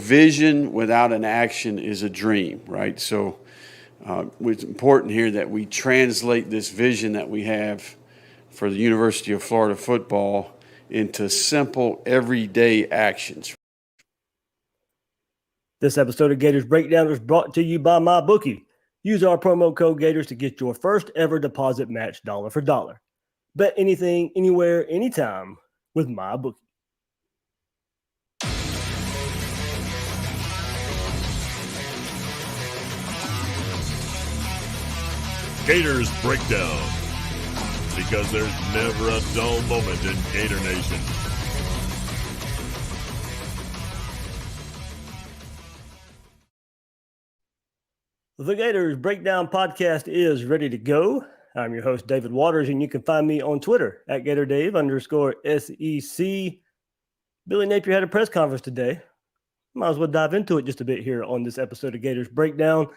vision without an action is a dream, right? So it's important here that we translate this vision that we have for the University of Florida football into simple, everyday actions. This episode of Gators Breakdown is brought to you by MyBookie. Use our promo code Gators to get your first ever deposit match dollar for dollar. Bet anything, anywhere, anytime with MyBookie. Gators Breakdown, because there's never a dull moment in Gator Nation. The Gators Breakdown podcast is ready to go. I'm your host, David Waters, and you can find me on Twitter at GatorDave_SEC. Billy Napier had a press conference today. Might as well dive into it just a bit here on this episode of Gators Breakdown.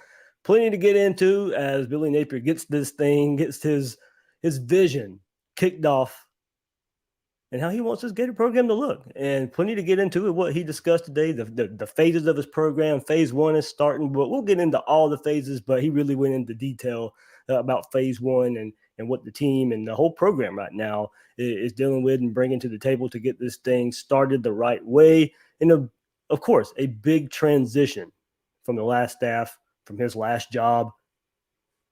Plenty to get into as Billy Napier gets his vision kicked off and how he wants his Gator program to look. And plenty to get into what he discussed today, the phases of his program. Phase one is starting, but we'll get into all the phases, but he really went into detail about phase one and what the team and the whole program right now is dealing with and bringing to the table to get this thing started the right way. And of course, a big transition from the last staff, from his last job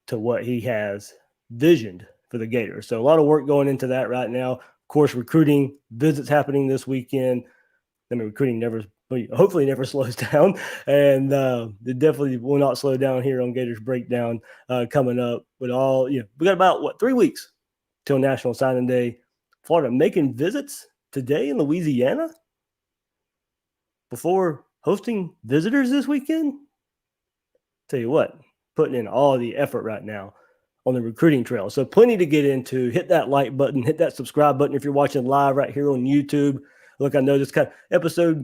to what he has visioned for the Gators. So a lot of work going into that right now. Of course, recruiting visits happening this weekend. I mean, recruiting hopefully never slows down, and it definitely will not slow down here on Gators Breakdown coming up. But we got about 3 weeks till National Signing Day. Florida making visits today in Louisiana before hosting visitors this weekend. Tell you what, putting in all the effort right now on the recruiting trail. So plenty to get into. Hit that like button, hit that subscribe button if you're watching live right here on YouTube. Look, I know this kind of episode,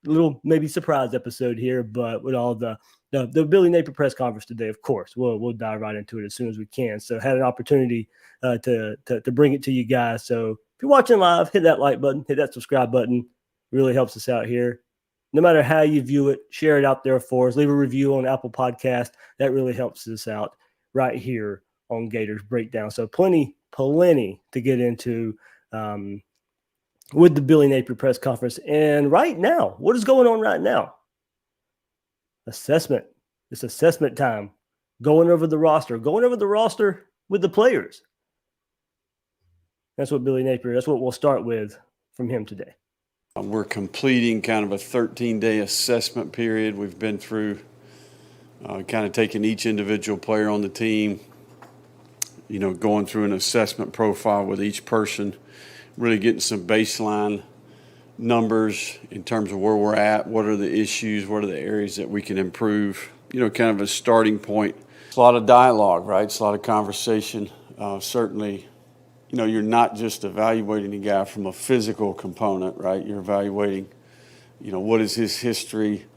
little maybe surprise episode here, but with all the Billy Napier press conference today, of course, we'll dive right into it as soon as we can. So had an opportunity to bring it to you guys. So if you're watching live, hit that like button, hit that subscribe button. Really helps us out here. No matter how you view it, share it out there for us. Leave a review on Apple Podcast. That really helps us out right here on Gators Breakdown. So plenty to get into with the Billy Napier press conference. And right now, what is going on right now? Assessment. It's assessment time. Going over the roster with the players. That's what we'll start with from him today. We're completing kind of a 13-day assessment period. We've been through kind of taking each individual player on the team, going through an assessment profile with each person, really getting some baseline numbers in terms of where we're at, what are the issues, what are the areas that we can improve, kind of a starting point. It's a lot of dialogue, right? It's a lot of conversation. Certainly, you're not just evaluating a guy from a physical component, right? You're evaluating, what is his history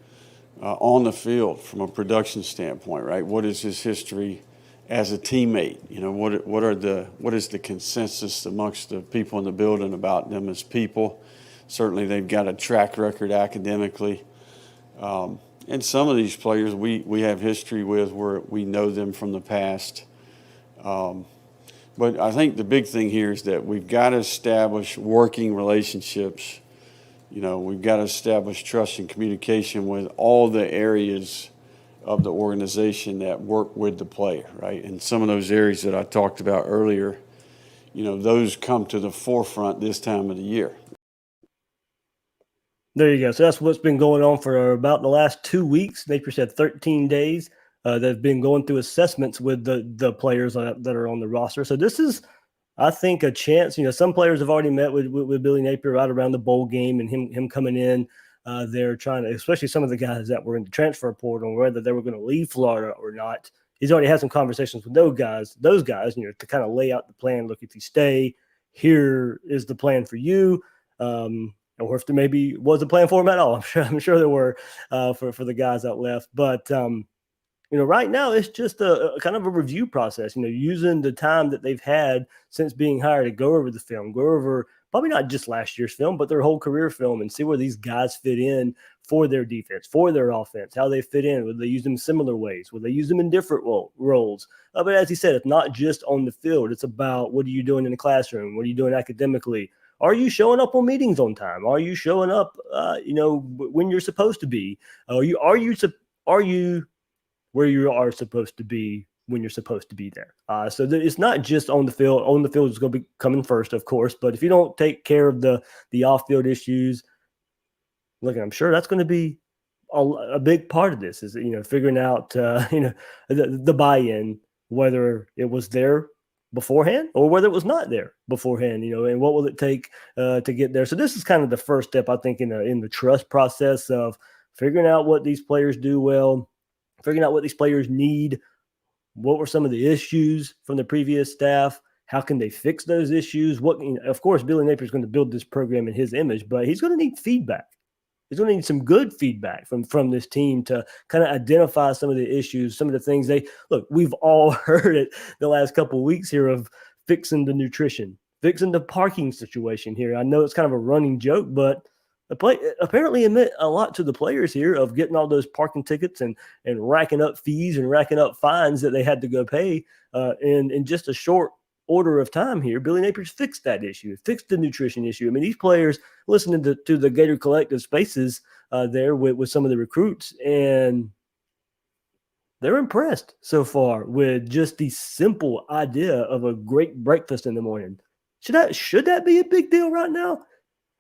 on the field from a production standpoint, right? What is his history as a teammate? What is the consensus amongst the people in the building about them as people? Certainly, they've got a track record academically. And some of these players we have history with where we know them from the past. But I think the big thing here is that we've got to establish working relationships. We've got to establish trust and communication with all the areas of the organization that work with the player, right? And some of those areas that I talked about earlier, those come to the forefront this time of the year. There you go. So that's what's been going on for about the last 2 weeks. Napier said 13 days. They've been going through assessments with the players that are on the roster. So this is, I think, a chance. Some players have already met with Billy Napier right around the bowl game and him coming in. They're trying to, especially some of the guys that were in the transfer portal, whether they were going to leave Florida or not. He's already had some conversations with those guys, to kind of lay out the plan. Look, if you stay, here is the plan for you. Or if there maybe was a plan for him at all. I'm sure there were for the guys that left. But right now it's just a kind of a review process, using the time that they've had since being hired to go over the film, go over probably not just last year's film, but their whole career film and see where these guys fit in for their defense, for their offense, how they fit in. Would they use them similar ways? Would they use them in different roles? But as he said, it's not just on the field. It's about what are you doing in the classroom? What are you doing academically? Are you showing up on meetings on time? Are you showing up, when you're supposed to be? Are you where you are supposed to be when you're supposed to be there? So it's not just on the field. On the field is going to be coming first, of course. But if you don't take care of the off-field issues, look, I'm sure that's going to be a big part of this. Is figuring out the buy-in, whether it was there beforehand or whether it was not there beforehand. And what will it take to get there? So this is kind of the first step, I think, in the trust process of figuring out what these players do well, figuring out what these players need, what were some of the issues from the previous staff, how can they fix those issues? Of course, Billy Napier is going to build this program in his image, but he's going to need feedback. He's going to need some good feedback from this team to kind of identify some of the issues, some of the things we've all heard it the last couple of weeks here of fixing the nutrition, fixing the parking situation here. I know it's kind of a running joke, but apparently admit a lot to the players here of getting all those parking tickets and racking up fees and racking up fines that they had to go pay in just a short order of time here. Billy Napier's fixed that issue, fixed the nutrition issue. I mean, these players listening to the Gator Collective spaces there with some of the recruits, and they're impressed so far with just the simple idea of a great breakfast in the morning. Should that be a big deal right now?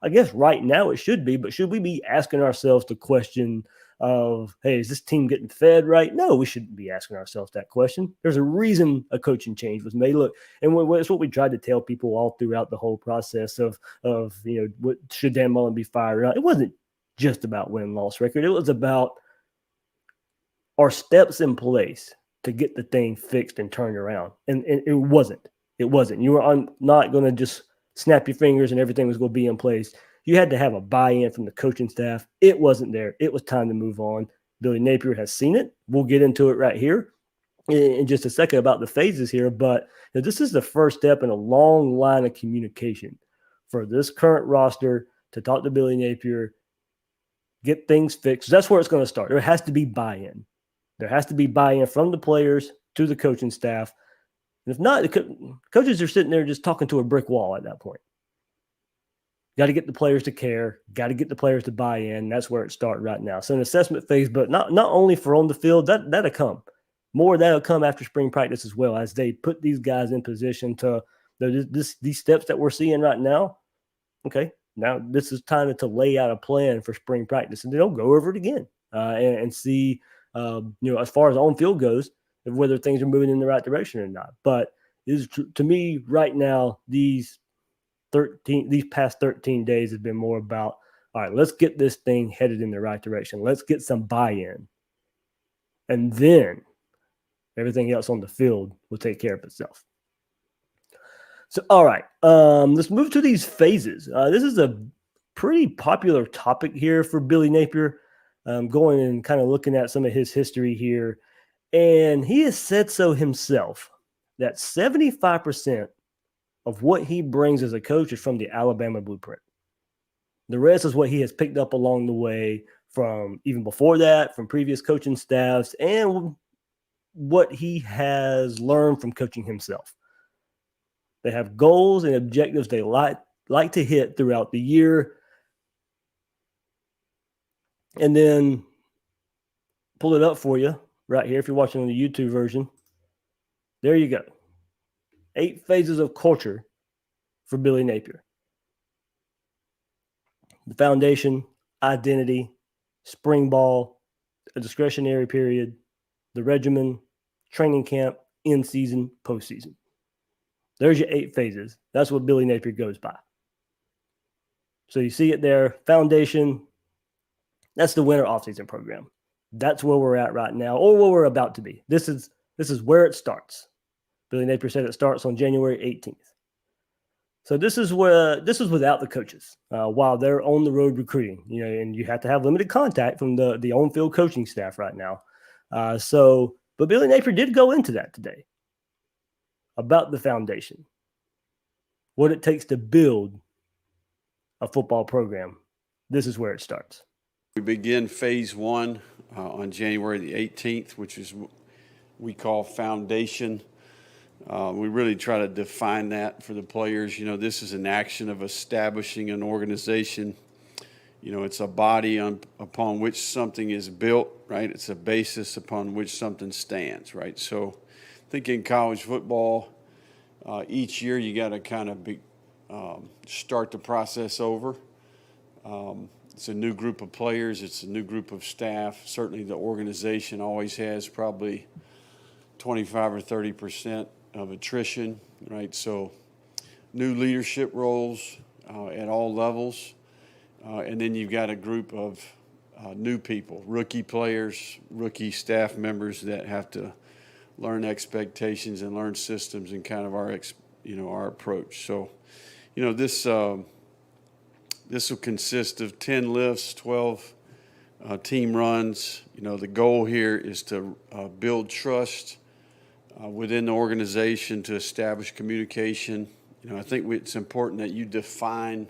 I guess right now it should be, but should we be asking ourselves the question of, hey, is this team getting fed right? No, we shouldn't be asking ourselves that question. There's a reason a coaching change was made. Look, and it's what we tried to tell people all throughout the whole process of what should Dan Mullen be fired or not. It wasn't just about win-loss record. It was about our steps in place to get the thing fixed and turned around. And it wasn't. It wasn't. You were not going to just snap your fingers and everything was going to be in place. You had to have a buy-in from the coaching staff. It wasn't there. It was time to move on. Billy Napier has seen it. We'll get into it right here in just a second about the phases here. But this is the first step in a long line of communication for this current roster to talk to Billy Napier, get things fixed. That's where it's going to start. There has to be buy-in. There has to be buy-in from the players to the coaching staff. And if not, the coaches are sitting there just talking to a brick wall at that point. Got to get the players to care. Got to get the players to buy in. That's where it starts right now. So an assessment phase, but not only for on the field, that'll come. More that'll come after spring practice as well, as they put these guys in position to these steps that we're seeing right now. Okay, now this is time to lay out a plan for spring practice, and then they'll go over it again and see, as far as on field goes, whether things are moving in the right direction or not. But to me right now, these past 13 days have been more about, all right, let's get this thing headed in the right direction. Let's get some buy-in. And then everything else on the field will take care of itself. So, all right, let's move to these phases. This is a pretty popular topic here for Billy Napier, going and kind of looking at some of his history here. And he has said so himself that 75% of what he brings as a coach is from the Alabama blueprint. The rest is what he has picked up along the way from even before that, from previous coaching staffs, and what he has learned from coaching himself. They have goals and objectives they like to hit throughout the year. And then pull it up for you right here if you're watching on the YouTube version. There you go. 8 phases of culture for Billy Napier. The foundation, identity, spring ball, a discretionary period, the regimen, training camp, in-season, postseason. There's your 8 phases. That's what Billy Napier goes by. So you see it there. Foundation, that's the winter offseason program. That's where we're at right now, or where we're about to be. This is where it starts. Billy Napier said it starts on January 18th. So this is without the coaches while they're on the road recruiting. And you have to have limited contact from the on-field coaching staff right now. So But Billy Napier did go into that today about the foundation, what it takes to build a football program. This is where it starts. We begin phase one on January the 18th, which is we call foundation. We really try to define that for the players. You know, this is an action of establishing an organization. You know, it's a body upon which something is built, right? It's a basis upon which something stands, right? So I think in college football, each year you got to kind of start the process over. It's a new group of players. It's a new group of staff. Certainly the organization always has probably 25 or 30% of attrition, right? So new leadership roles at all levels. And then you've got a group of new people, rookie players, rookie staff members that have to learn expectations and learn systems and kind of our approach. So, you know, this will consist of 10 lifts, 12 team runs. You know, the goal here is to build trust within the organization, to establish communication. You know, I think it's important that you define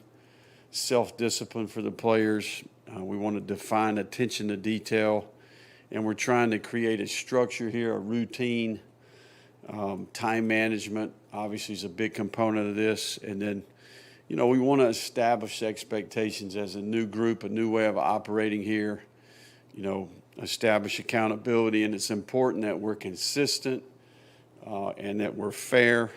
self-discipline for the players. We want to define attention to detail, and we're trying to create a structure here, a routine. Time management obviously is a big component of this, and then, you know, we want to establish expectations as a new group, a new way of operating here. You know, establish accountability, and it's important that we're consistent and that we're fair.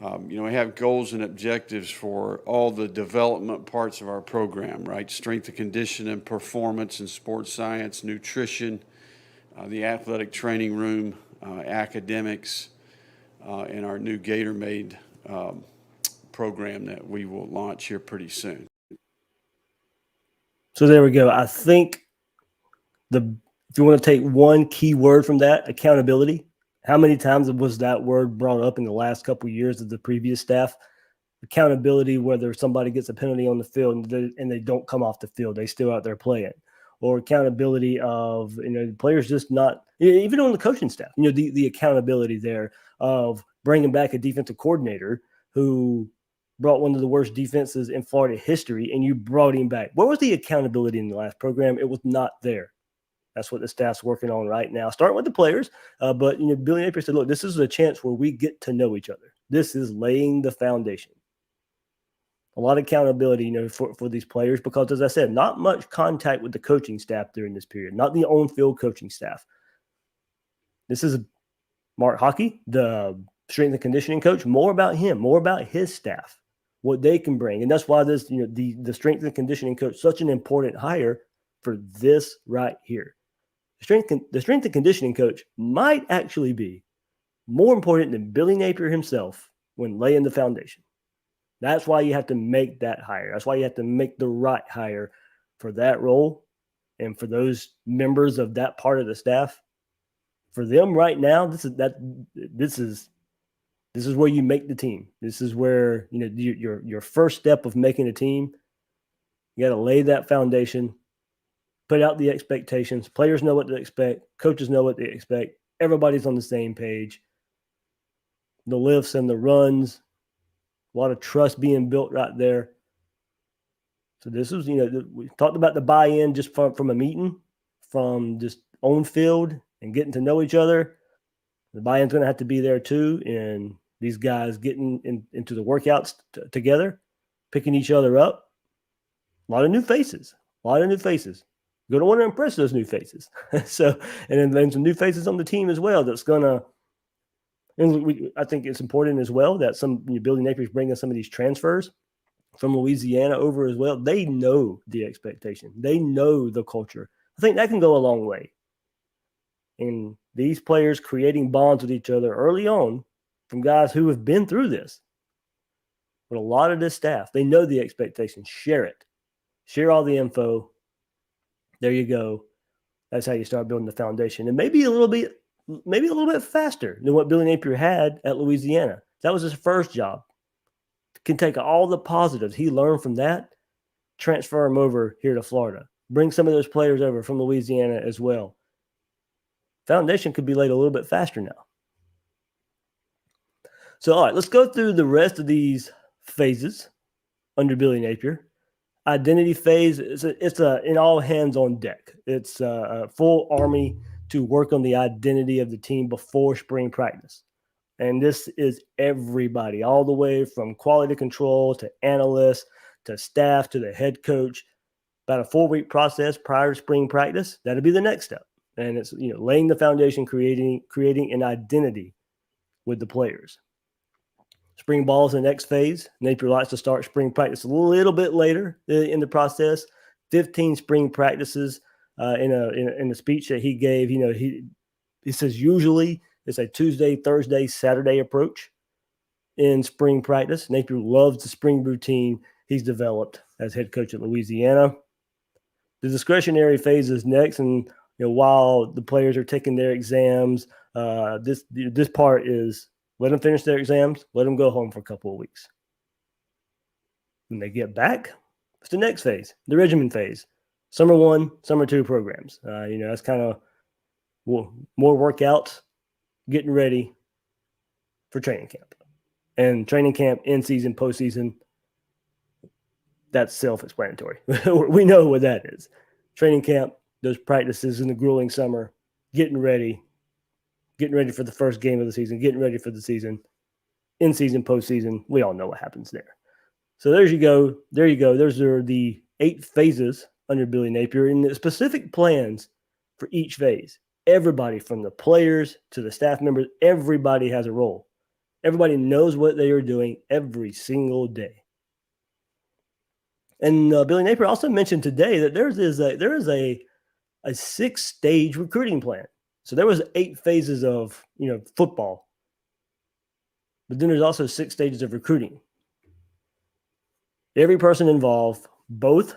You know, we have goals and objectives for all the development parts of our program, right? Strength and conditioning, performance and sports science, nutrition, the athletic training room, academics, and our new Gatormade program that we will launch here pretty soon. So there we go. I think if you want to take one key word from that, accountability. How many times was that word brought up in the last couple of years of the previous staff? Accountability, whether somebody gets a penalty on the field and they don't come off the field, they still out there playing. Or accountability of, you know, players just not, even on the coaching staff, you know, the accountability there of bringing back a defensive coordinator who brought one of the worst defenses in Florida history, and you brought him back. What was the accountability in the last program? It was not there. That's what the staff's working on right now, starting with the players. But, you know, Billy Napier said, look, this is a chance where we get to know each other. This is laying the foundation. A lot of accountability, you know, for these players, because, as I said, not much contact with the coaching staff during this period, not the on-field coaching staff. This is Mark Hockey, the strength and conditioning coach, more about him, more about his staff, what they can bring. And that's why this, you know, the strength and conditioning coach, such an important hire for this right here. The strength and conditioning coach might actually be more important than Billy Napier himself when laying the foundation. That's why you have to make that hire. That's why you have to make the right hire for that role and for those members of that part of the staff. For them right now, this is where you make the team. This is where, you know, your first step of making a team. You got to lay that foundation. Put out the expectations. Players know what to expect. Coaches know what they expect. Everybody's on the same page. The lifts and the runs, a lot of trust being built right there. So this was, you know, we talked about the buy-in just from a meeting, from just on field and getting to know each other. The buy-in's going to have to be there too, and these guys getting into the workouts together, picking each other up. A lot of new faces. Going to want to impress those new faces. So, and then some new faces on the team as well. That's going to, and I think it's important as well that Billy Napier's bringing some of these transfers from Louisiana over as well. They know the expectation. They know the culture. I think that can go a long way. And these players creating bonds with each other early on from guys who have been through this. But a lot of this staff, they know the expectation. Share it. Share all the info. There you go. That's how you start building the foundation. And maybe a little bit faster than what Billy Napier had at Louisiana. That was his first job. Can take all the positives he learned from that, transfer them over here to Florida. Bring some of those players over from Louisiana as well. foundation could be laid a little bit faster now. So, all right, let's go through the rest of these phases under Billy Napier. Identity phase, it's an all hands on deck. It's a full army to work on the identity of the team before spring practice. And this is everybody, all the way from quality control to analysts to staff to the head coach. About a 4-week process prior to spring practice. That'll be the next step. And it's laying the foundation, creating an identity with the players. Spring ball is the next phase. Napier likes to start spring practice a little bit later in the process. 15 spring practices in a speech that he gave. He says usually it's a Tuesday, Thursday, Saturday approach in spring practice. Napier loves the spring routine he's developed as head coach at Louisiana. The discretionary phase is next, and while the players are taking their exams, this part is let them finish their exams, let them go home for a couple of weeks. When they get back, it's the next phase, the regimen phase. Summer 1, Summer 2 programs. That's kind of more workouts, getting ready for training camp. And training camp, in-season, postseason, that's self-explanatory. We know what that is. Training camp, those practices in the grueling summer, getting ready for the first game of the season, getting ready for the season, in-season, postseason. We all know what happens there. So there you go. Those are the 8 phases under Billy Napier and the specific plans for each phase. Everybody from the players to the staff members, everybody has a role. Everybody knows what they are doing every single day. And Billy Napier also mentioned today that there is a 6-stage recruiting plan. So there was 8 phases of football, but then there's also 6 stages of recruiting. Every person involved, both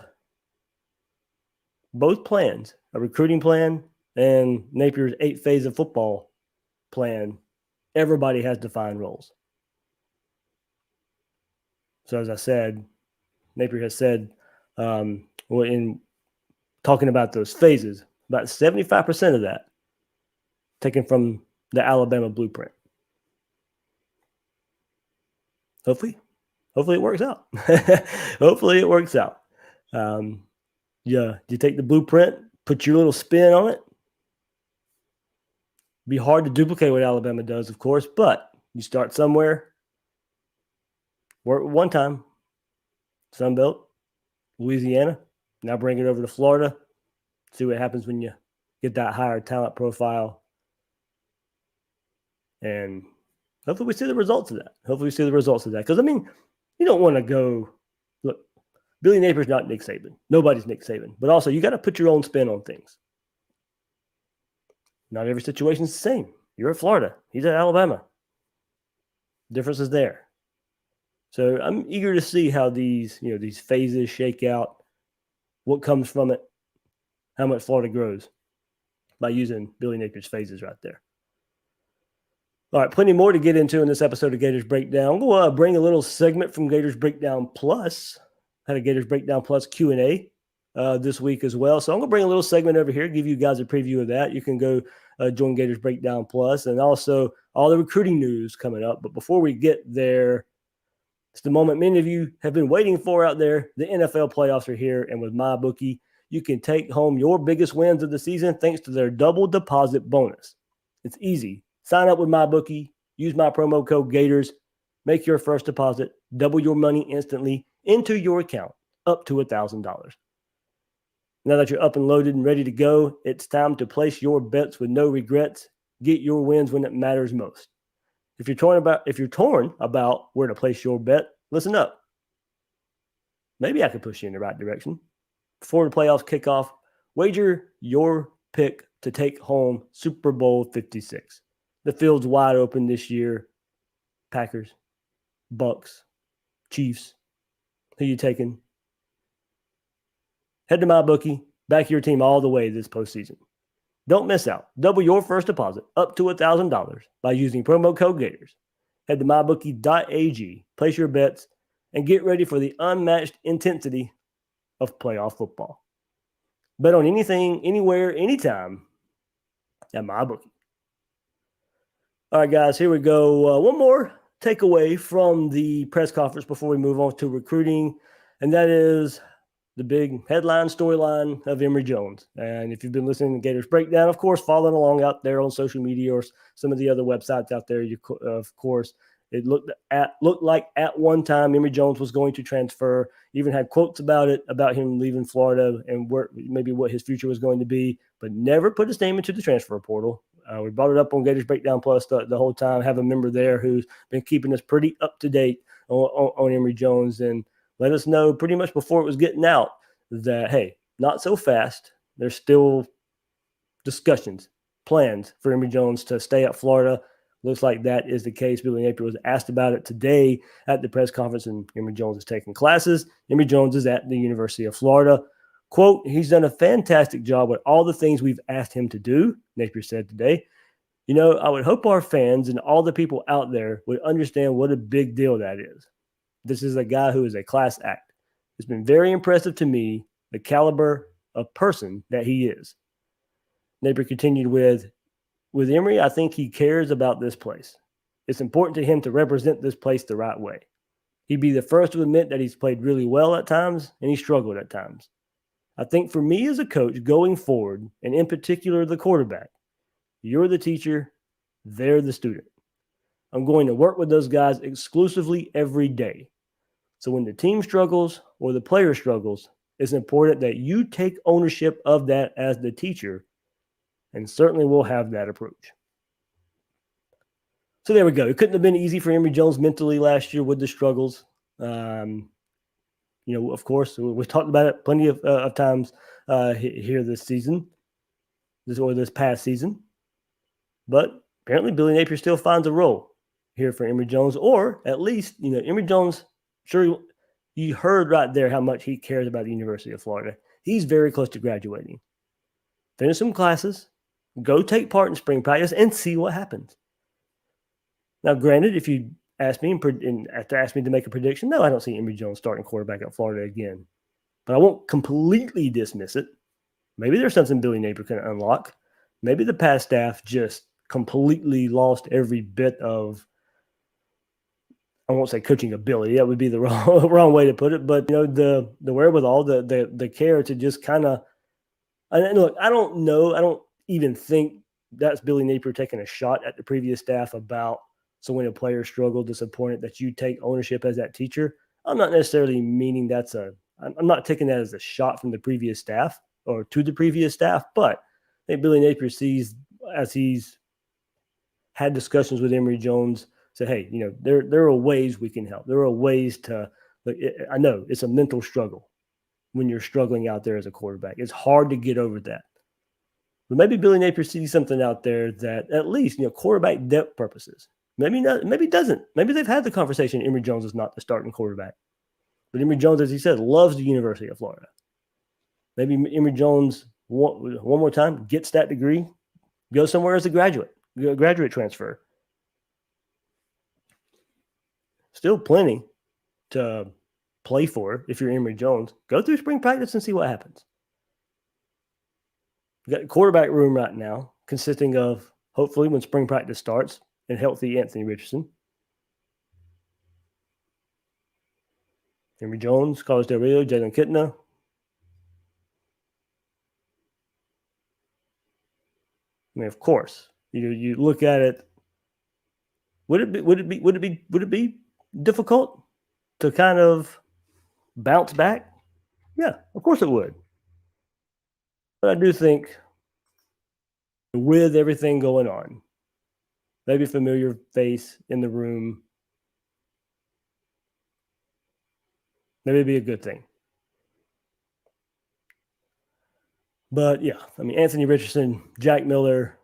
plans, a recruiting plan and Napier's 8 phase of football plan, everybody has defined roles. So as I said, Napier has said, in talking about those phases, about 75% of that taken from the Alabama blueprint. Hopefully it works out. Hopefully it works out. You take the blueprint, put your little spin on it. Be hard to duplicate what Alabama does, of course, but you start somewhere. Work one time. Sun Belt, Louisiana. Now bring it over to Florida. See what happens when you get that higher talent profile. And hopefully we see the results of that. Because, you don't want to go – look, Billy Napier's not Nick Saban. Nobody's Nick Saban. But also, you got to put your own spin on things. Not every situation is the same. You're at Florida. He's at Alabama. Difference is there. So I'm eager to see how these phases shake out, what comes from it, how much Florida grows by using Billy Napier's phases right there. All right, plenty more to get into in this episode of Gators Breakdown. We'll bring a little segment from Gators Breakdown Plus. Had a Gators Breakdown Plus Q&A this week as well. So I'm going to bring a little segment over here, give you guys a preview of that. You can go join Gators Breakdown Plus, and also all the recruiting news coming up. But before we get there, it's the moment many of you have been waiting for out there. The NFL playoffs are here, and with MyBookie, you can take home your biggest wins of the season thanks to their double deposit bonus. It's easy. Sign up with MyBookie. Use my promo code Gators. Make your first deposit. Double your money instantly into your account, up to $1,000. Now that you're up and loaded and ready to go, it's time to place your bets with no regrets. Get your wins when it matters most. If you're torn about where to place your bet, listen up. Maybe I could push you in the right direction. Before the playoffs kick off, wager your pick to take home Super Bowl 56. The field's wide open this year. Packers, Bucks, Chiefs. Who you taking? Head to MyBookie. Back your team all the way this postseason. Don't miss out. Double your first deposit up to $1,000 by using promo code Gators. Head to mybookie.ag, place your bets, and get ready for the unmatched intensity of playoff football. Bet on anything, anywhere, anytime at MyBookie. All right, guys, here we go. One more takeaway from the press conference before we move on to recruiting, and that is the big headline storyline of Emory Jones. And if you've been listening to Gators Breakdown, of course, following along out there on social media or some of the other websites out there, of course, it looked like at one time Emory Jones was going to transfer, even had quotes about it, about him leaving Florida and maybe what his future was going to be, but never put his name into the transfer portal. We brought it up on Gators Breakdown Plus the whole time. Have a member there who's been keeping us pretty up to date on Emory Jones and let us know pretty much before it was getting out that, hey, not so fast. There's still discussions, plans for Emory Jones to stay at Florida. Looks like that is the case. Billy Napier was asked about it today at the press conference, and Emory Jones is taking classes. Emory Jones is at the University of Florida. Quote, he's done a fantastic job with all the things we've asked him to do, Napier said today. You know, I would hope our fans and all the people out there would understand what a big deal that is. This is a guy who is a class act. It's been very impressive to me, the caliber of person that he is. Napier continued with Emory, I think he cares about this place. It's important to him to represent this place the right way. He'd be the first to admit that he's played really well at times and he struggled at times. I think for me as a coach going forward, and in particular the quarterback, you're the teacher, they're the student. I'm going to work with those guys exclusively every day. So when the team struggles or the player struggles, it's important that you take ownership of that as the teacher, and certainly we'll have that approach. So there we go. It couldn't have been easy for Emory Jones mentally last year with the struggles. You know, of course, we've talked about it plenty of times here this season, this past season. But apparently Billy Napier still finds a role here for Emory Jones, or at least, you know, Emory Jones, sure, you heard right there how much he cares about the University of Florida. He's very close to graduating. Finish some classes, go take part in spring practice, and see what happens. Now, granted, if you ask me and ask me to make a prediction, no, I don't see Emory Jones starting quarterback at Florida again. But I won't completely dismiss it. Maybe there's something Billy Napier can unlock. Maybe the past staff just completely lost every bit of, I won't say coaching ability. That would be the wrong way to put it. But, you know, the wherewithal, the care to just kind of, and look, I don't know. I don't even think that's Billy Napier taking a shot at the previous staff about, so when a player struggled, disappointed, that you take ownership as that teacher. I'm not necessarily meaning I'm not taking that as a shot from the previous staff or to the previous staff, but I think Billy Napier sees, as he's had discussions with Emory Jones, say, hey, you know, there are ways we can help. There are ways to, I know it's a mental struggle when you're struggling out there as a quarterback. It's hard to get over that. But maybe Billy Napier sees something out there that at least, you know, quarterback depth purposes. Maybe not, maybe doesn't. Maybe they've had the conversation. Emory Jones is not the starting quarterback. But Emory Jones, as he said, loves the University of Florida. Maybe Emory Jones, one more time, gets that degree, goes somewhere as a graduate transfer. Still plenty to play for if you're Emory Jones. Go through spring practice and see what happens. You got a quarterback room right now consisting of, hopefully when spring practice starts, and healthy Anthony Richardson, Emory Jones, Carlos Del Rio, Jalen Kitna. I mean, of course, you look at it. Would it be difficult to kind of bounce back? Yeah, of course it would. But I do think with everything going on, maybe a familiar face in the room, maybe it'd be a good thing. But yeah, I mean, Anthony Richardson, Jack Miller,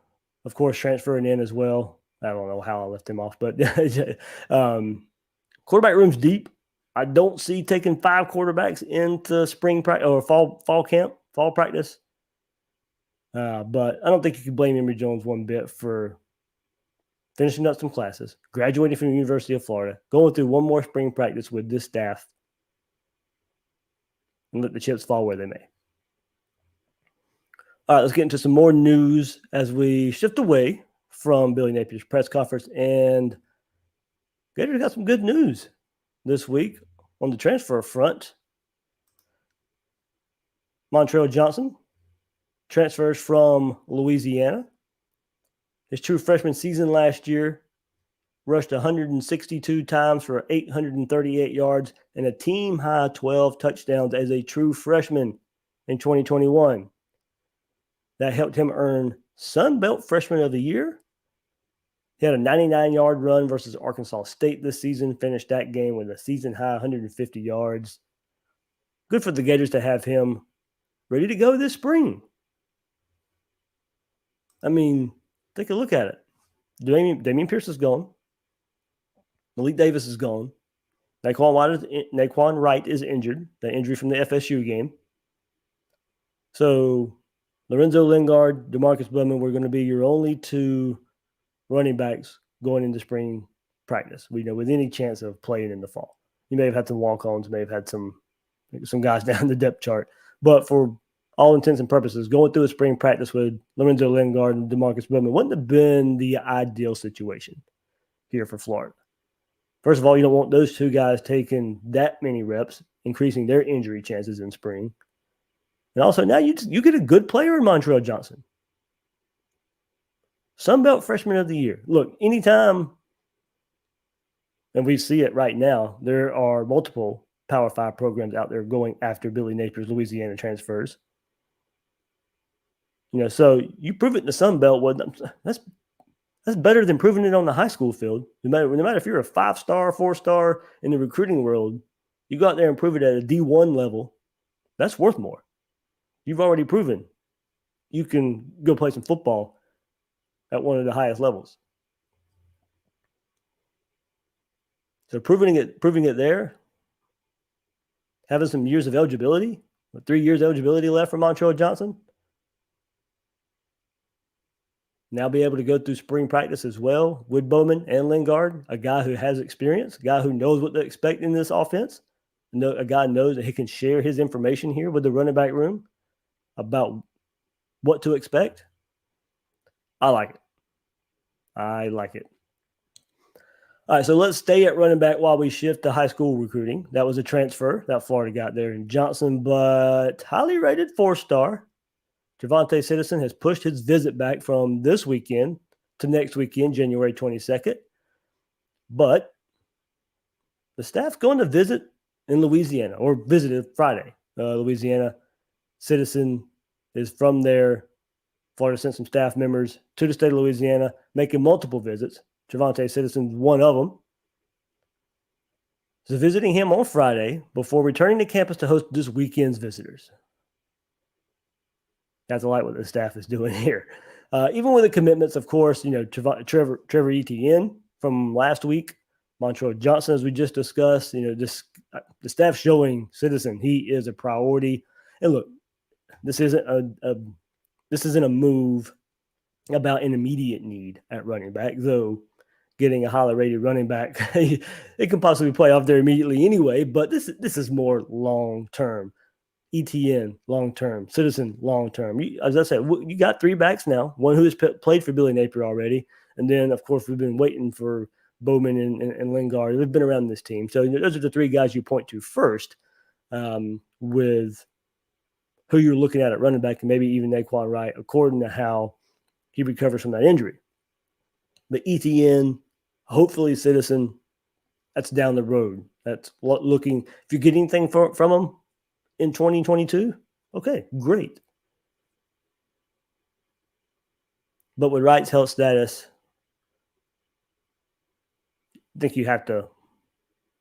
of course, transferring in as well. I don't know how I left him off, but quarterback room's deep. I don't see taking 5 quarterbacks into spring practice or fall camp, fall practice. But I don't think you can blame Emory Jones one bit for finishing up some classes, graduating from the University of Florida, going through one more spring practice with this staff, and let the chips fall where they may. All right, let's get into some more news as we shift away from Billy Napier's press conference. And Gators got some good news this week on the transfer front. Montrell Johnson transfers from Louisiana. His true freshman season last year rushed 162 times for 838 yards and a team-high 12 touchdowns as a true freshman in 2021. That helped him earn Sun Belt Freshman of the Year. He had a 99-yard run versus Arkansas State this season, finished that game with a season-high 150 yards. Good for the Gators to have him ready to go this spring. I mean, take a look at it. Damian Pierce is gone. Malik Davis is gone. Naquan Wright is injured. The injury from the FSU game. So Lorenzo Lingard, DeMarcus Bowman were going to be your only two running backs going into spring practice. We know with any chance of playing in the fall. You may have had some walk-ons, may have had some guys down the depth chart, but for all intents and purposes, going through a spring practice with Lorenzo Lingard and DeMarcus Bowman wouldn't have been the ideal situation here for Florida. First of all, you don't want those two guys taking that many reps, increasing their injury chances in spring. And also now you get a good player in Montrell Johnson. Sun Belt Freshman of the Year. Look, anytime, and we see it right now, there are multiple Power 5 programs out there going after Billy Napier's Louisiana transfers. So you prove it in the Sun Belt. Well, that's better than proving it on the high school field. No matter if you're a 5-star, 4-star in the recruiting world, you go out there and prove it at a D1 level. That's worth more. You've already proven you can go play some football at one of the highest levels. So proving it there, having some years of eligibility, 3 years eligibility left for Montrell Johnson. Now be able to go through spring practice as well with Bowman and Lingard, a guy who has experience, a guy who knows what to expect in this offense. A guy knows that he can share his information here with the running back room about what to expect. I like it. All right, so let's stay at running back while we shift to high school recruiting. That was a transfer that Florida got there in Johnson, but highly rated 4-star. Javonte Citizen has pushed his visit back from this weekend to next weekend, January 22nd. But the staff's going to visit in Louisiana, or visited Friday. Louisiana. Citizen is from there. Florida sent some staff members to the state of Louisiana, making multiple visits. Javonte Citizen's one of them. So visiting him on Friday before returning to campus to host this weekend's visitors. That's like what the staff is doing here. Even with the commitments, of course, Trevor Etienne from last week, Montrell Johnson, as we just discussed, the staff showing Citizen he is a priority. And look, this isn't a move about an immediate need at running back, though getting a highly rated running back, it can possibly play off there immediately anyway, but this is more long-term. ETN, long-term. Citizen, long-term. As I said, you got 3 backs now, one who has played for Billy Napier already, and then, of course, we've been waiting for Bowman and Lingard. They've been around this team. So those are the 3 guys you point to first with who you're looking at running back, and maybe even Naquan Wright, according to how he recovers from that injury. But ETN, hopefully Citizen, that's down the road. That's looking. If you get anything from him in 2022, okay, great. But with Wright's health status, I think you have to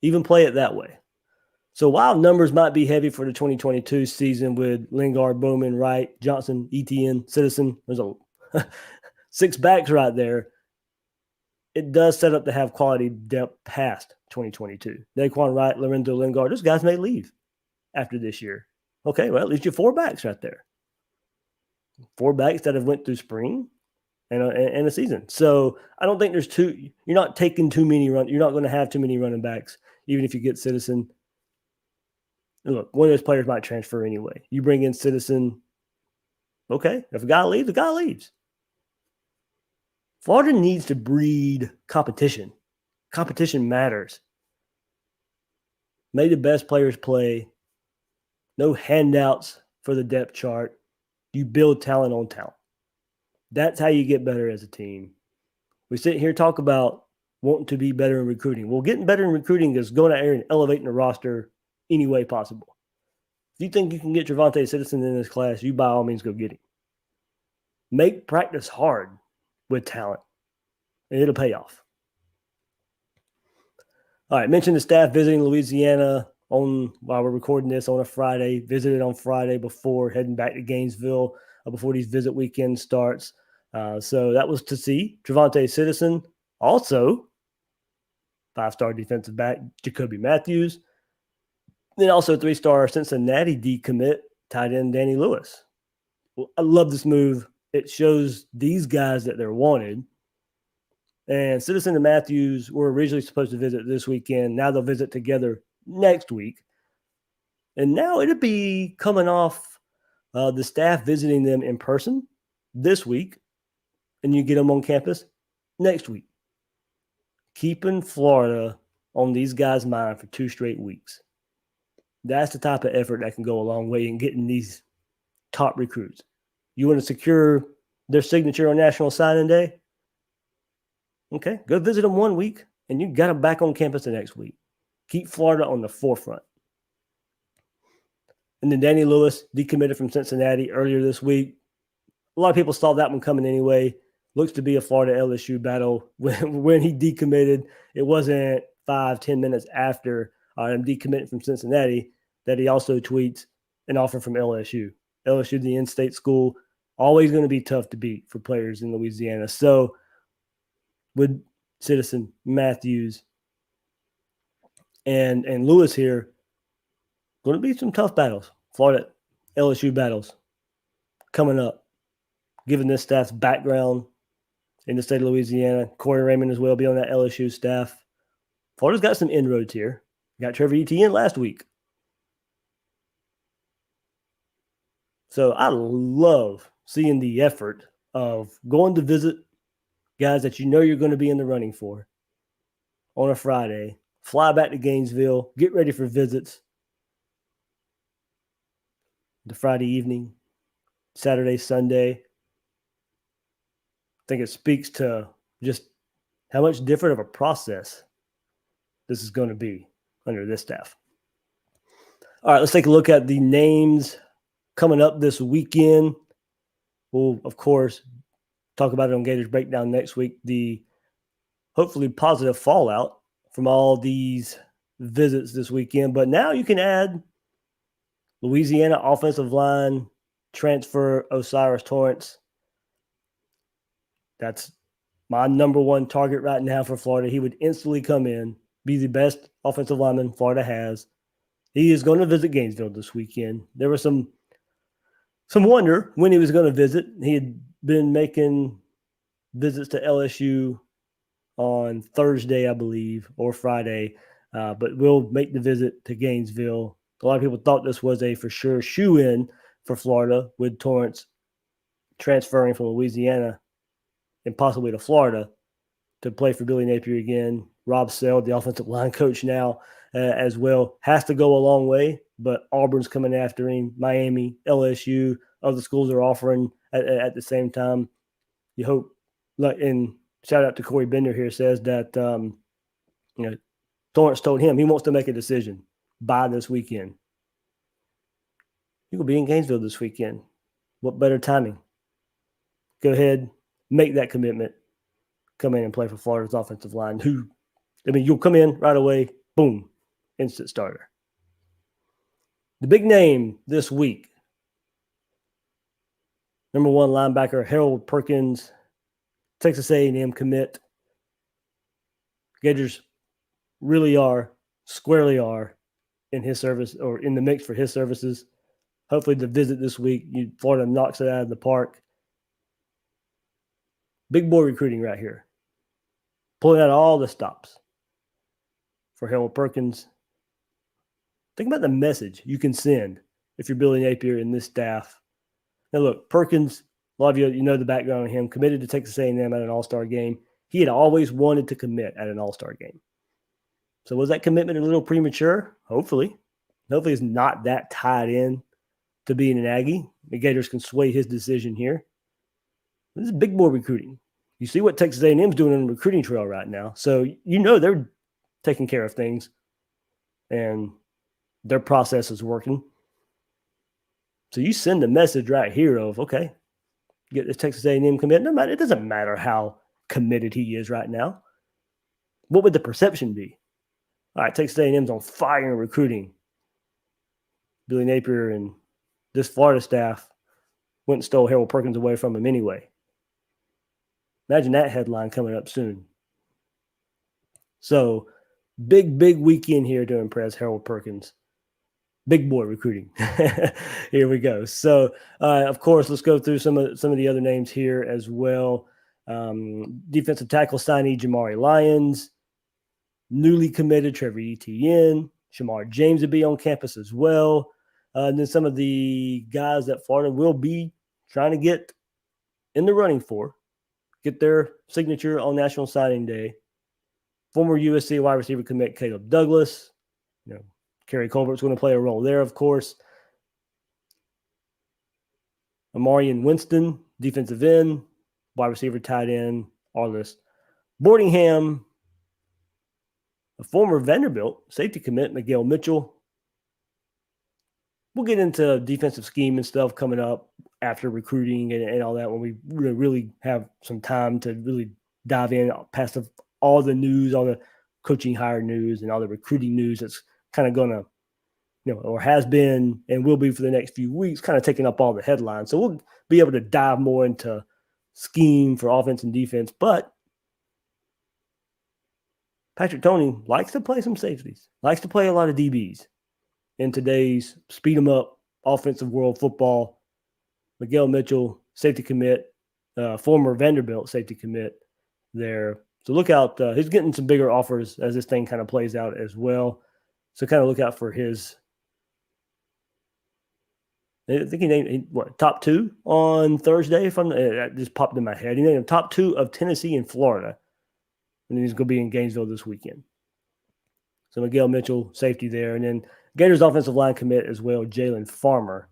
even play it that way. So while numbers might be heavy for the 2022 season with Lingard, Bowman, Wright, Johnson, ETN, Citizen, there's 6 backs right there. It does set up to have quality depth past 2022. Naquan Wright, Lorenzo Lingard, those guys may leave after this year. Okay, well, at least you're 4 backs right there. 4 backs that have went through spring and a season. So I don't think you're not taking too many you're not going to have too many running backs, even if you get Citizen. And look, one of those players might transfer anyway. You bring in Citizen, Okay, if a guy leaves, the guy leaves. Florida needs to breed competition. Competition matters. May the best players play. No handouts for the depth chart. You build talent on talent. That's how you get better as a team. We sit here and talk about wanting to be better in recruiting. Well, getting better in recruiting is going out there and elevating the roster any way possible. If you think you can get Trevante Citizen in this class, you by all means go get him. Make practice hard with talent, and it'll pay off. All right, mentioned the staff visiting Louisiana while we're recording this on a Friday. Visited on Friday before heading back to Gainesville before these visit weekend starts. So that was to see Trevante Citizen. Also, 5-star defensive back Jacoby Matthews. Then also 3-star Cincinnati decommit tight end Danny Lewis. Well, I love this move. It shows these guys that they're wanted. And Citizen and Matthews were originally supposed to visit this weekend. Now they'll visit together next week. And now it'll be coming off the staff visiting them in person this week. And you get them on campus next week. Keeping Florida on these guys' mind for 2 straight weeks. That's the type of effort that can go a long way in getting these top recruits. You want to secure their signature on National Signing Day? Okay, go visit them 1 week, and you got them back on campus the next week. Keep Florida on the forefront. And then Danny Lewis decommitted from Cincinnati earlier this week. A lot of people saw that one coming anyway. Looks to be a Florida LSU battle. When he decommitted, it wasn't 5-10 minutes after him decommitting from Cincinnati that he also tweets an offer from LSU. LSU, the in-state school, always going to be tough to beat for players in Louisiana. So with Citizen, Matthews, and Lewis here, going to be some tough battles. Florida LSU battles coming up. Given this staff's background in the state of Louisiana, Corey Raymond as well be on that LSU staff. Florida's got some inroads here. Got Trevor Etienne last week. So I love seeing the effort of going to visit guys that you know you're going to be in the running for on a Friday, fly back to Gainesville, get ready for visits the Friday evening, Saturday, Sunday. I think it speaks to just how much different of a process this is going to be under this staff. All right, let's take a look at the names coming up this weekend. We'll, of course, talk about it on Gators Breakdown next week. The hopefully positive fallout from all these visits this weekend. But now you can add Louisiana offensive line transfer Osiris Torrance. That's my number one target right now for Florida. He would instantly come in, be the best offensive lineman Florida has. He is going to visit Gainesville this weekend. There was some wonder when he was going to visit. He had been making visits to LSU on Thursday, I believe, or Friday, but will make the visit to Gainesville. A lot of people thought this was a for sure shoe-in for Florida with Torrance transferring from Louisiana and possibly to Florida to play for Billy Napier again. Rob Seld, the offensive line coach now as well, has to go a long way, but Auburn's coming after him, Miami, LSU, other schools are offering at the same time. You hope, and shout out to Corey Bender here, says that Torrance told him he wants to make a decision by this weekend. You will be in Gainesville this weekend. What better timing? Go ahead, make that commitment. Come in and play for Florida's offensive line. You'll come in right away, boom, instant starter. The big name this week, number one linebacker Harold Perkins, Texas A&M commit. Gators really squarely are in his service or in the mix for his services. Hopefully the visit this week, Florida knocks it out of the park. Big boy recruiting right here. Pulling out all the stops for Harold Perkins. Think about the message you can send if you're Billy Napier and this staff Now, look, Perkins, a lot of you know the background of him, committed to Texas A&M at an all-star game. He had always wanted to commit at an all-star game. So was that commitment a little premature? Hopefully. Hopefully it's not that tied in to being an Aggie. The Gators can sway his decision here. This is big boy recruiting. You see what Texas A&M is doing on the recruiting trail right now. So you know they're taking care of things and their process is working. So you send a message right here of, okay, get this Texas A&M commit. No matter, it doesn't matter how committed he is right now. What would the perception be? All right, Texas A&M's on fire in recruiting. Billy Napier and this Florida staff went and stole Harold Perkins away from him anyway. Imagine that headline coming up soon. So, big weekend here to impress Harold Perkins. Big boy recruiting. Here we go. So, of course, let's go through some of the other names here as well. Defensive tackle signee Jamari Lyons, newly committed Trevor Etienne, Shamar James will be on campus as well. And then some of the guys that Florida will be trying to get in the running for, get their signature on National Signing Day. Former USC wide receiver commit Caleb Douglas. You know, Kerry Colbert's going to play a role there, of course. Amarian Winston, defensive end, wide receiver, tight end, our list. Boardingham, a former Vanderbilt safety commit, Miguel Mitchell. We'll get into defensive scheme and stuff coming up after recruiting and all that when we really have some time to really dive in past all the news, all the coaching hire news and all the recruiting news that's kind of going to, you know, or has been and will be for the next few weeks, kind of taking up all the headlines. So we'll be able to dive more into scheme for offense and defense. But Patrick Toney likes to play some safeties, likes to play a lot of DBs in today's speed 'em up offensive world football. Miguel Mitchell, safety commit, former Vanderbilt safety commit there. So look out. He's getting some bigger offers as this thing kind of plays out as well. So kind of look out for his. I think he named top 2 on Thursday. If that just popped in my head, he named him top 2 of Tennessee and Florida, and he's going to be in Gainesville this weekend. So Miguel Mitchell, safety there, and then Gators offensive line commit as well. Jalen Farmer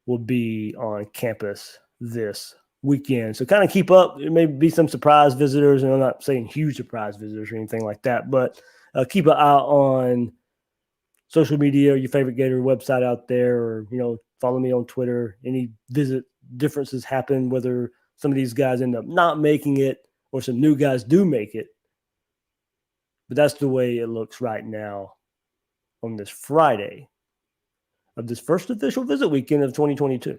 will be on campus this weekend. So kind of keep up. There may be some surprise visitors, and I'm not saying huge surprise visitors or anything like that, but keep an eye on social media, your favorite Gator website out there, or, you know, follow me on Twitter. Any visit differences happen, whether some of these guys end up not making it or some new guys do make it. But that's the way it looks right now on this Friday of this first official visit weekend of 2022.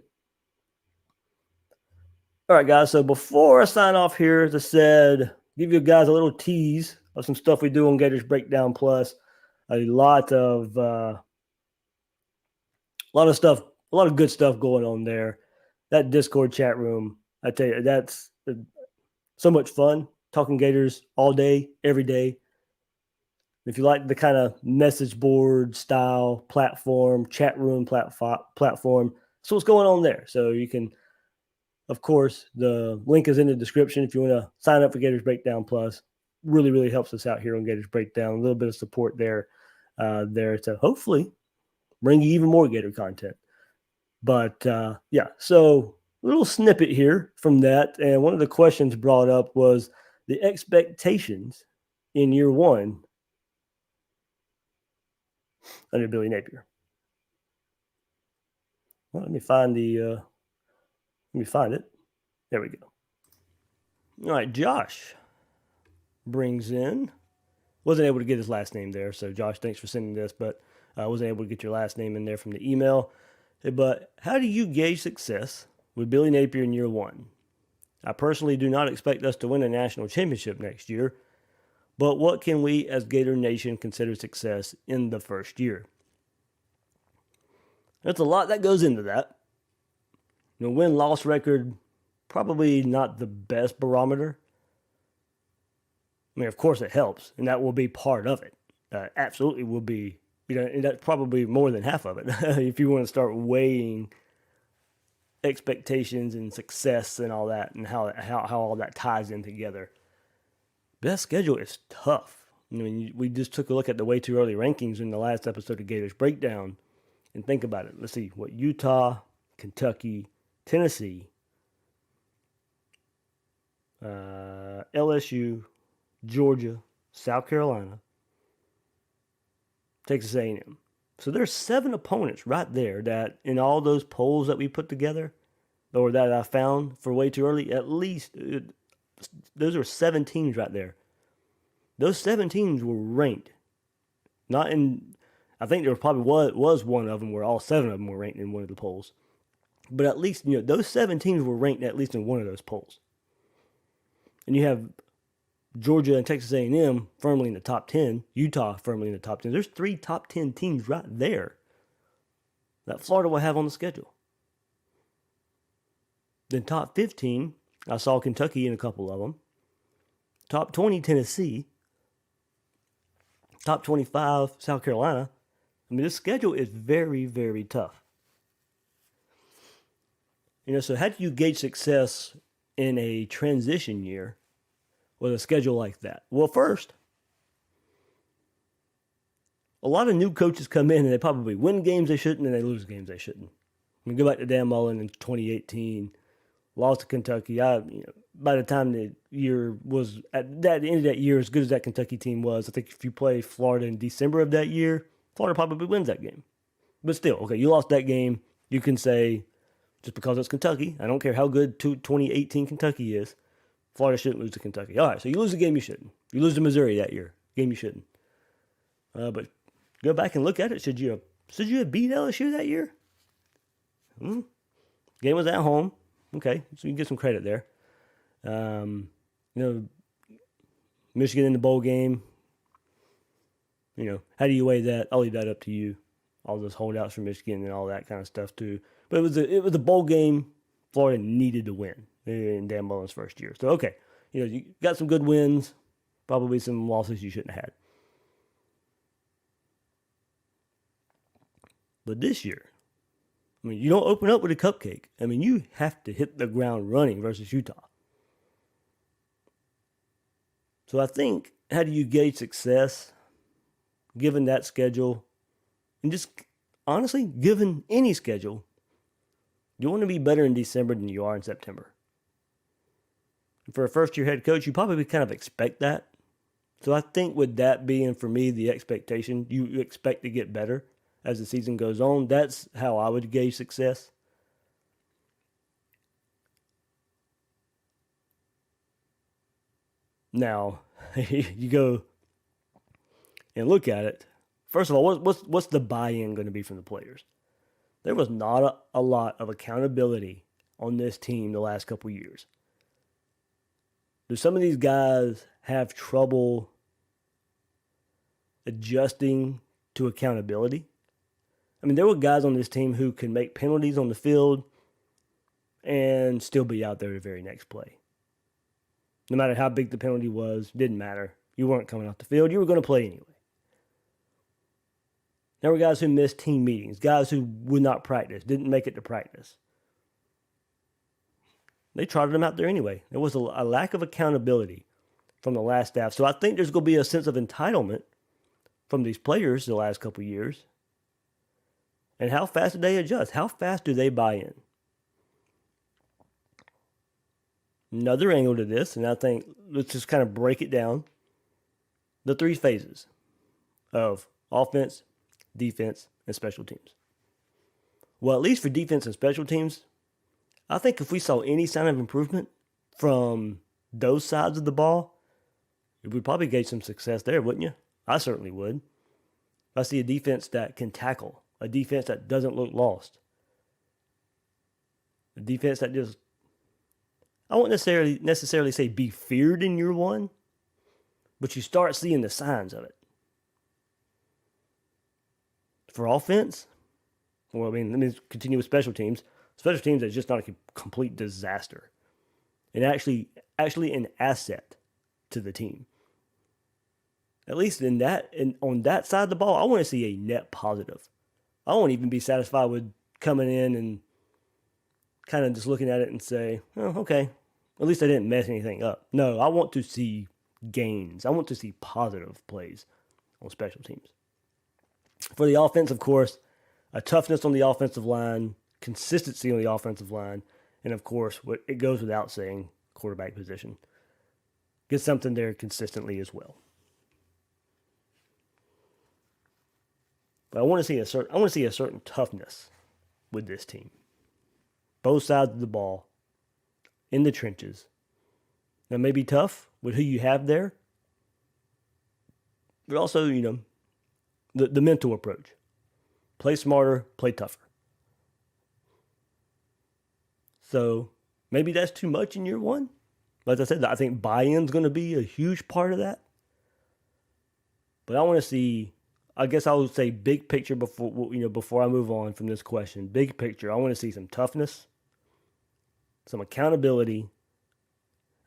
All right, guys. So before I sign off here, as I said, give you guys a little tease of some stuff we do on Gators Breakdown Plus. A lot of stuff, a lot of good stuff going on there. That Discord chat room, I tell you, that's so much fun. Talking Gators all day, every day. If you like the kind of message board style platform, chat room platform, so what's going on there. So you can, of course, the link is in the description if you want to sign up for Gators Breakdown Plus. Really, really helps us out here on Gators Breakdown. A little bit of support there to hopefully bring you even more Gator content. But yeah, so a little snippet here from that. And one of the questions brought up was the expectations in year one under Billy Napier. Well, let me find it. There we go. All right, Josh brings in. Wasn't able to get his last name there, so Josh, thanks for sending this, but I wasn't able to get your last name in there from the email. But how do you gauge success with Billy Napier in year one? I personally do not expect us to win a national championship next year, but what can we as Gator Nation consider success in the first year? That's a lot that goes into that. You know, win-loss record, probably not the best barometer. I mean, of course it helps, and that will be part of it. Absolutely will be, you know, and that's probably more than half of it if you want to start weighing expectations and success and all that, and how all that ties in together. But that schedule is tough. I mean, we just took a look at the way too early rankings in the last episode of Gators Breakdown, and think about it. Let's see what Utah, Kentucky, Tennessee, LSU, Georgia, South Carolina, Texas A&M. So there's 7 opponents right there that in all those polls that we put together, or that I found for way too early, at least those are 7 teams right there. Those 7 teams were ranked. Not in, I think there probably was one of them where all 7 of them were ranked in one of the polls. But at least, those 7 teams were ranked at least in one of those polls. And you have Georgia and Texas A&M firmly in the top 10, Utah firmly in the top 10. There's 3 top 10 teams right there that Florida will have on the schedule. Then top 15, I saw Kentucky in a couple of them. Top 20, Tennessee. Top 25, South Carolina. I mean, this schedule is very, very tough. So how do you gauge success in a transition year with a schedule like that? Well, first, a lot of new coaches come in and they probably win games they shouldn't and they lose games they shouldn't. I mean, go back to Dan Mullen in 2018, lost to Kentucky. By the time the year was at the end of that year, as good as that Kentucky team was, I think if you play Florida in December of that year, Florida probably wins that game. But still, okay, you lost that game. You can say, just because it's Kentucky, I don't care how good 2018 Kentucky is, Florida shouldn't lose to Kentucky. All right, so you lose a game you shouldn't. You lose to Missouri that year, game you shouldn't. But go back and look at it. Should you have beat LSU that year? Game was at home. Okay, so you can get some credit there. Michigan in the bowl game. How do you weigh that? I'll leave that up to you. All those holdouts from Michigan and all that kind of stuff too. But it was a bowl game Florida needed to win in Dan Mullen's first year. So okay, you got some good wins, probably some losses you shouldn't have had. But this year, you don't open up with a cupcake. You have to hit the ground running versus Utah. So I think, how do you gauge success given that schedule? And just honestly, given any schedule, you want to be better in December than you are in September. And for a first-year head coach, you probably kind of expect that. So I think with that being, for me, the expectation, you expect to get better as the season goes on. That's how I would gauge success. Now, you go and look at it. First of all, what's the buy-in going to be from the players? There was not a lot of accountability on this team the last couple years. Do some of these guys have trouble adjusting to accountability? There were guys on this team who can make penalties on the field and still be out there the very next play. No matter how big the penalty was, didn't matter. You weren't coming off the field. You were going to play anyway. There were guys who missed team meetings, guys who would not practice, didn't make it to practice. They trotted them out there anyway. There was a lack of accountability from the last staff. So I think there's going to be a sense of entitlement from these players the last couple of years. And how fast do they adjust? How fast do they buy in? Another angle to this, and I think let's just kind of break it down. The 3 phases of offense, defense, and special teams. Well, at least for defense and special teams, I think if we saw any sign of improvement from those sides of the ball, it would probably gauge some success there, wouldn't you? I certainly would. If I see a defense that can tackle, a defense that doesn't look lost, a defense that just, I won't necessarily say be feared in year one, but you start seeing the signs of it. For offense, let me continue with special teams. Special teams is just not a complete disaster, and actually an asset to the team. At least on that side of the ball, I want to see a net positive. I won't even be satisfied with coming in and kind of just looking at it and say, oh, okay, at least I didn't mess anything up. No, I want to see gains. I want to see positive plays on special teams. For the offense, of course, a toughness on the offensive line, consistency on the offensive line, and of course, it goes without saying, quarterback position. Get something there consistently as well. But I want to see a certain toughness with this team. Both sides of the ball, in the trenches. Now, may be tough with who you have there, but also, the mental approach. Play smarter, play tougher. So maybe that's too much in year one. Like I said, I think buy-in's going to be a huge part of that. But I want to see, I guess I would say big picture before I move on from this question. Big picture, I want to see some toughness, some accountability,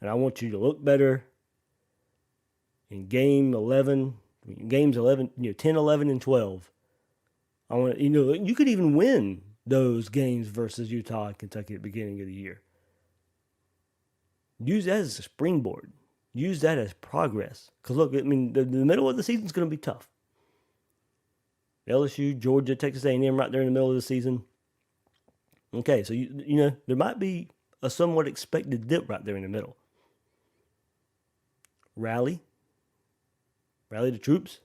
and I want you to look better in games 11, 10, 11, and 12. I want you could even win those games versus Utah and Kentucky at the beginning of the year. Use that as a springboard. Use that as progress. Because look, the middle of the season is going to be tough. LSU, Georgia, Texas A&M right there in the middle of the season. Okay, so there might be a somewhat expected dip right there in the middle. Rally the troops,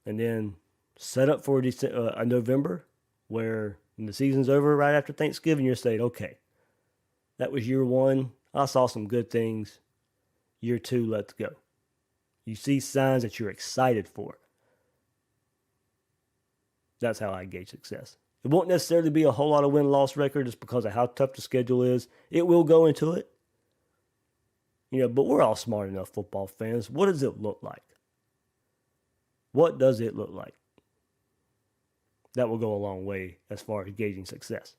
and then set up for a November where when the season's over right after Thanksgiving, you're saying, okay, that was year one. I saw some good things. Year two, let's go. You see signs that you're excited for. That's how I gauge success. It won't necessarily be a whole lot of win-loss record just because of how tough the schedule is. It will go into it. But we're all smart enough football fans. What does it look like? What does it look like? That will go a long way as far as gauging success.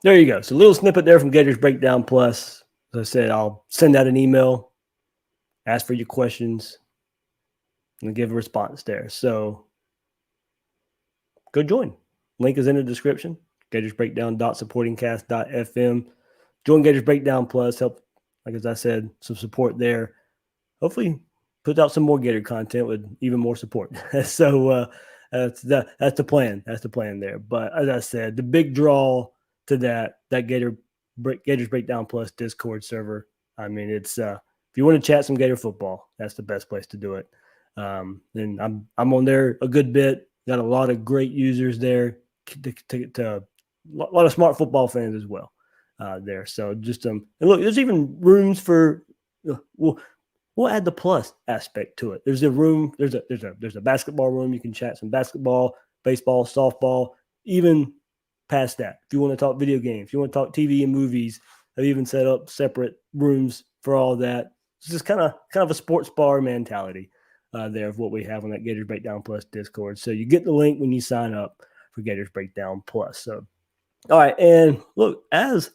There you go. So a little snippet there from Gators Breakdown Plus. As I said, I'll send out an email, ask for your questions, and give a response there. So go join. Link is in the description. GatorsBreakdown.supportingcast.fm. Join Gators Breakdown Plus. Help, like as I said, some support there. Hopefully put out some more Gator content with even more support. So that's the plan. That's the plan there. But as I said, the big draw to that Gators Breakdown Plus Discord server. I mean, it's if you want to chat some Gator football, that's the best place to do it. And I'm on there a good bit. Got a lot of great users there. To a lot of smart football fans as well there. So just and look, there's even rooms for we'll add the plus aspect to it. There's a room. There's a basketball room. You can chat some basketball, baseball, softball, even past that. If you want to talk video games, if you want to talk TV and movies, I've even set up separate rooms for all that. It's just kind of a sports bar mentality there of what we have on that Gators Breakdown Plus Discord. So you get the link when you sign up for Gators Breakdown Plus. So, all right. And look, as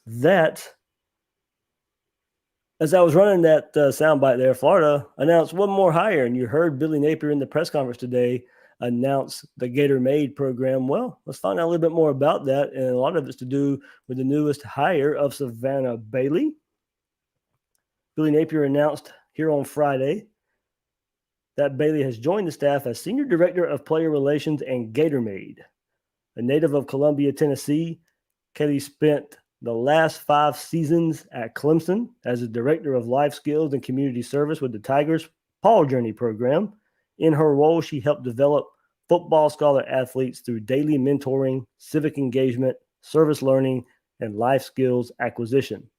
I was running that soundbite there, Florida announced one more hire, and you heard Billy Napier in the press conference today announce the Gatormade program. Well, let's find out a little bit more about that, and a lot of it's to do with the newest hire of Savannah Bailey. Billy Napier announced here on Friday that Bailey has joined the staff as Senior Director of Player Relations and Gatormade. A native of Columbia, Tennessee, Kelly spent the last 5 seasons at Clemson as a Director of Life Skills and Community Service with the Tigers Paul Journey program. In her role, she helped develop football scholar athletes through daily mentoring, civic engagement, service learning, and life skills acquisition.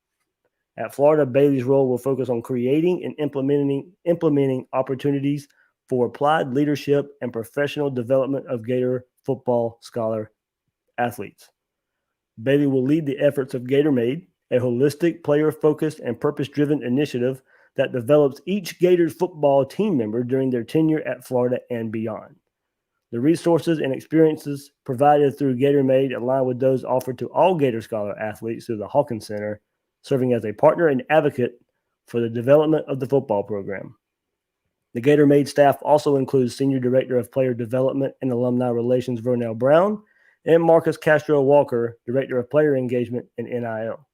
At Florida, Bailey's role will focus on creating and implementing opportunities for applied leadership and professional development of Gator football scholar athletes. Bailey will lead the efforts of Gatormade, a holistic, player-focused, and purpose-driven initiative that develops each Gators football team member during their tenure at Florida and beyond. The resources and experiences provided through Gatormade align with those offered to all Gator Scholar athletes through the Hawkins Center, serving as a partner and advocate for the development of the football program. The Gatormade staff also includes Senior Director of Player Development and Alumni Relations Vernell Brown and Marcus Castro Walker, Director of Player Engagement and NIL.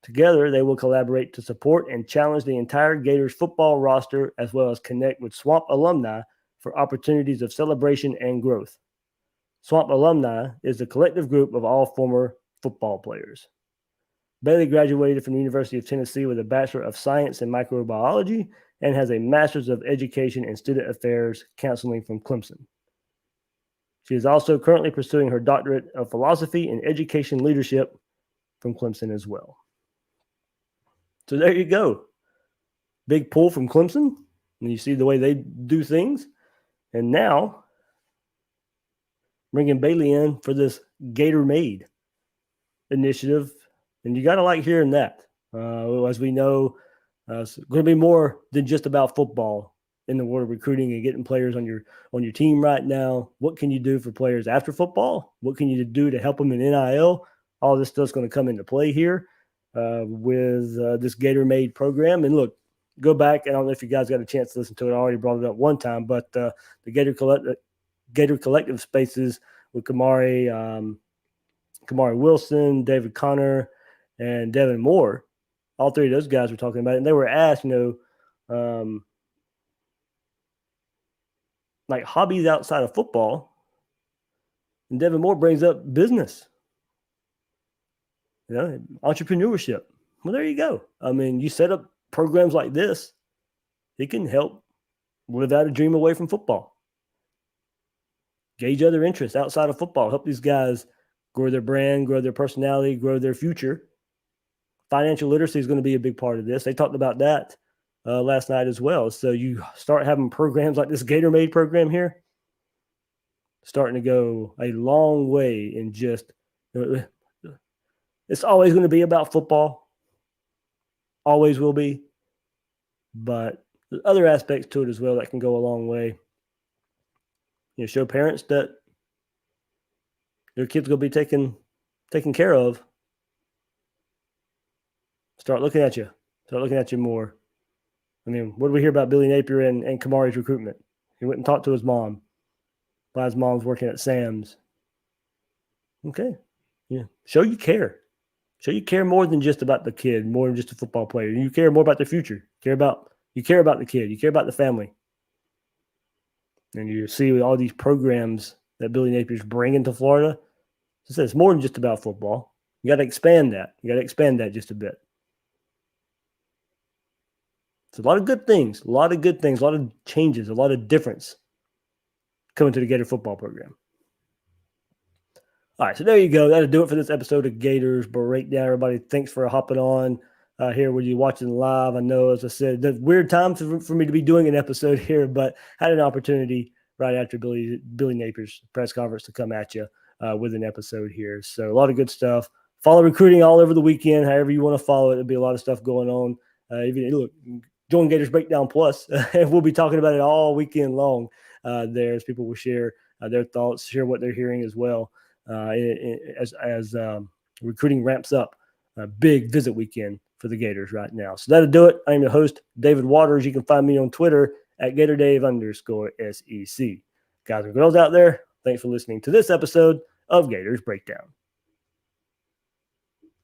Together, they will collaborate to support and challenge the entire Gators football roster, as well as connect with Swamp alumni for opportunities of celebration and growth. Swamp alumni is the collective group of all former football players. Bailey graduated from the University of Tennessee with a Bachelor of Science in Microbiology and has a Master's of Education in Student Affairs Counseling from Clemson. She is also currently pursuing her Doctorate of Philosophy in Education Leadership from Clemson as well. So there you go. Big pull from Clemson. And you see the way they do things. And now, bringing Bailey in for this Gatormade initiative. And you got to like hearing that. As we know, it's going to be more than just about football in the world of recruiting and getting players on your team right now. What can you do for players after football? What can you do to help them in NIL? All this stuff's going to come into play here with this Gatormade program. And look, go back. I don't know if you guys got a chance to listen to it. I already brought it up one time, but the Gator Collective spaces with Kamari Wilson, David Connor, and Devin Moore. All three of those guys were talking about it. And they were asked, like hobbies outside of football. And Devin Moore brings up business, entrepreneurship. Well, there you go. I mean, you set up programs like this, it can help live out a dream away from football. Gauge other interests outside of football. Help these guys grow their brand, grow their personality, grow their future. Financial literacy is going to be a big part of this. They talked about that last night as well. So you start having programs like this Gatormade program here, starting to go a long way in just it's always going to be about football. Always will be. But there's other aspects to it as well that can go a long way. Show parents that their kids will be taken care of. Start looking at you more. I mean, what do we hear about Billy Napier and Kamari's recruitment? He went and talked to his mom while his mom's working at Sam's. Okay. Yeah. Show you care. Show you care more than just about the kid, more than just a football player. You care more about the future. You care about the kid. You care about the family. And you see with all these programs that Billy Napier's bringing to Florida, it's more than just about football. You got to expand that. Just a bit. It's a lot of good things, a lot of changes, a lot of difference coming to the Gator football program. All right, so there you go. That'll do it for this episode of Gators Breakdown. Everybody, thanks for hopping on here when you're watching live. I know, as I said, the weird time for me to be doing an episode here, but had an opportunity right after Billy Napier's press conference to come at you with an episode here. So a lot of good stuff. Follow recruiting all over the weekend, however you want to follow it. There'll be a lot of stuff going on. Join Gators Breakdown Plus, and we'll be talking about it all weekend long there as people will share their thoughts, share what they're hearing as well as recruiting ramps up. A big visit weekend for the Gators right now. So that'll do it. I'm your host, David Waters. You can find me on Twitter at GatorDave_SEC. Guys and girls out there, thanks for listening to this episode of Gators Breakdown.